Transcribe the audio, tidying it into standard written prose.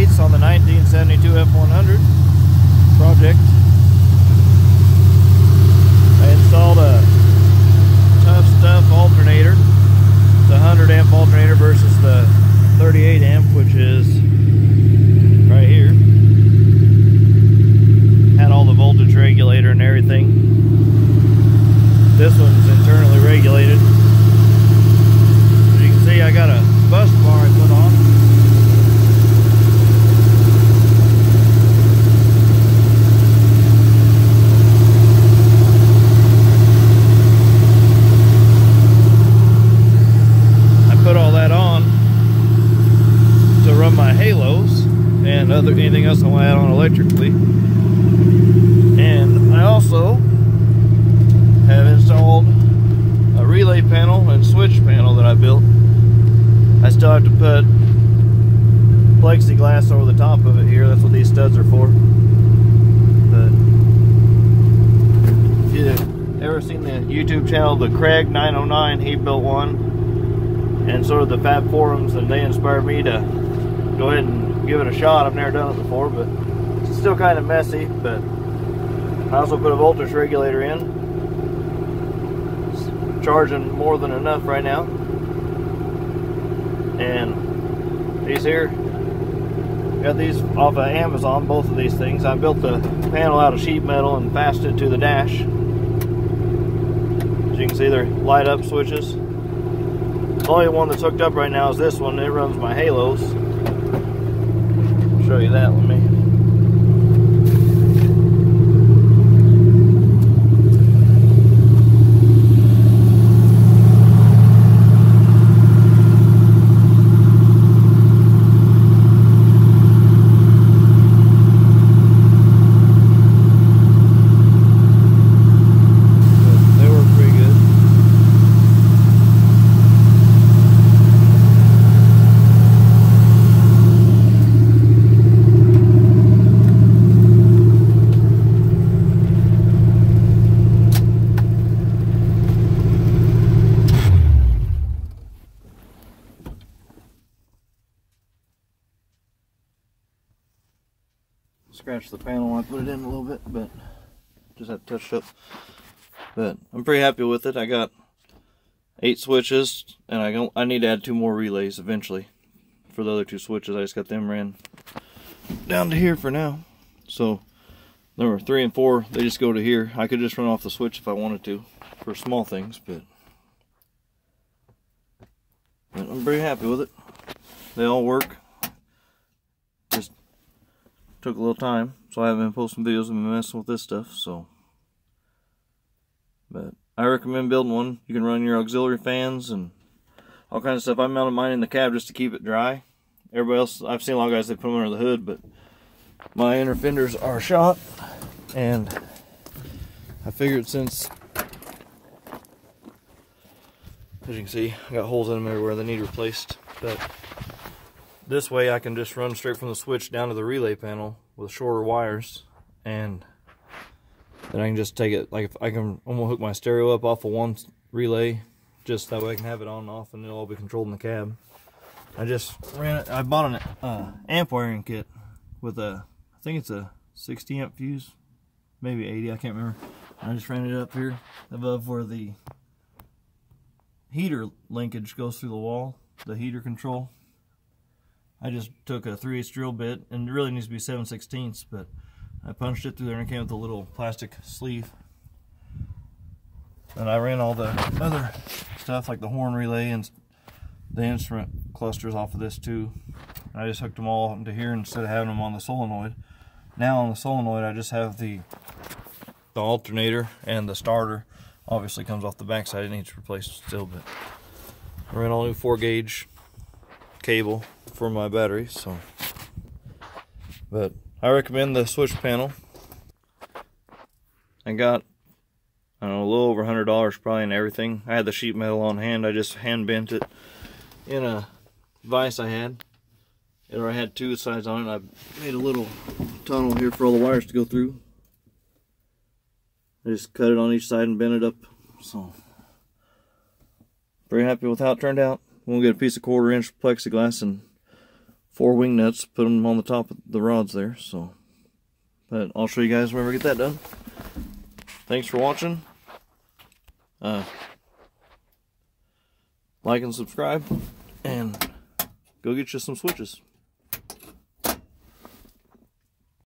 updates on the 1972 F100 project. I installed a Tough Stuff alternator, the 100 amp alternator versus the 38 amp, which is right here. Had all the voltage regulator and everything. This one's internally regulated. As you can see, I got a bus bar I put on. I put all that on to run my halos and anything else I want to add on electrically. And I also have installed a relay panel and switch panel that I built. I still have to put plexiglass over the top of it here. That's what these studs are for. But if you've ever seen the YouTube channel, the Craig 909, he built one, and so did the Fabforums, and they inspired me to go ahead and give it a shot. I've never done it before, but it's still kind of messy. But I also put a voltage regulator in. It's charging more than enough right now. And these here, got these off of Amazon, both of these things. I built the panel out of sheet metal and fastened it to the dash. As you can see, they're light up switches. The only one that's hooked up right now is this one. It runs my halos. I'll show you that with me. Scratched the panel when I put it in a little bit, but just had to touch it up. But I'm pretty happy with it. I got 8 switches, and I need to add 2 more relays eventually for the other 2 switches. I just got them ran down to here for now. So number 3 and 4, they just go to here. I could just run off the switch if I wanted to for small things, but I'm pretty happy with it. They all work. Just took a little time, so I haven't been posting videos. I've been messing with this stuff, so. But I recommend building one. You can run your auxiliary fans and all kinds of stuff. I mounted mine in the cab just to keep it dry. Everybody else, I've seen a lot of guys, they put them under the hood, but my inner fenders are shot, and I figured since, as you can see, I got holes in them everywhere that need replaced, but this way I can just run straight from the switch down to the relay panel with shorter wires, and then I can just take it, like if I can, I'm gonna hook my stereo up off of one relay, just that way I can have it on and off and it'll all be controlled in the cab. I just ran it, I bought an amp wiring kit with a, I think it's a 60 amp fuse, maybe 80, I can't remember. I just ran it up here above where the heater linkage goes through the wall, the heater control. I just took a 3/8 drill bit, and it really needs to be 7/16, but I punched it through there and it came with a little plastic sleeve. And I ran all the other stuff like the horn relay and the instrument clusters off of this too. I just hooked them all into here instead of having them on the solenoid. Now on the solenoid I just have the alternator, and the starter obviously comes off the backside. It needs replaced still, but I ran all new 4-gauge cable for my battery, so. But I recommend the switch panel. I got, I don't know, a little over $100 probably in everything. I had the sheet metal on hand. I just hand bent it in a vise I had. It already had 2 sides on it. I made a little tunnel here for all the wires to go through. I just cut it on each side and bent it up. So pretty happy with how it turned out. We'll get a piece of 1/4 inch plexiglass and 4 wing nuts, put them on the top of the rods there. So, but I'll show you guys whenever I get that done. Thanks for watching. Like and subscribe, and go get you some switches.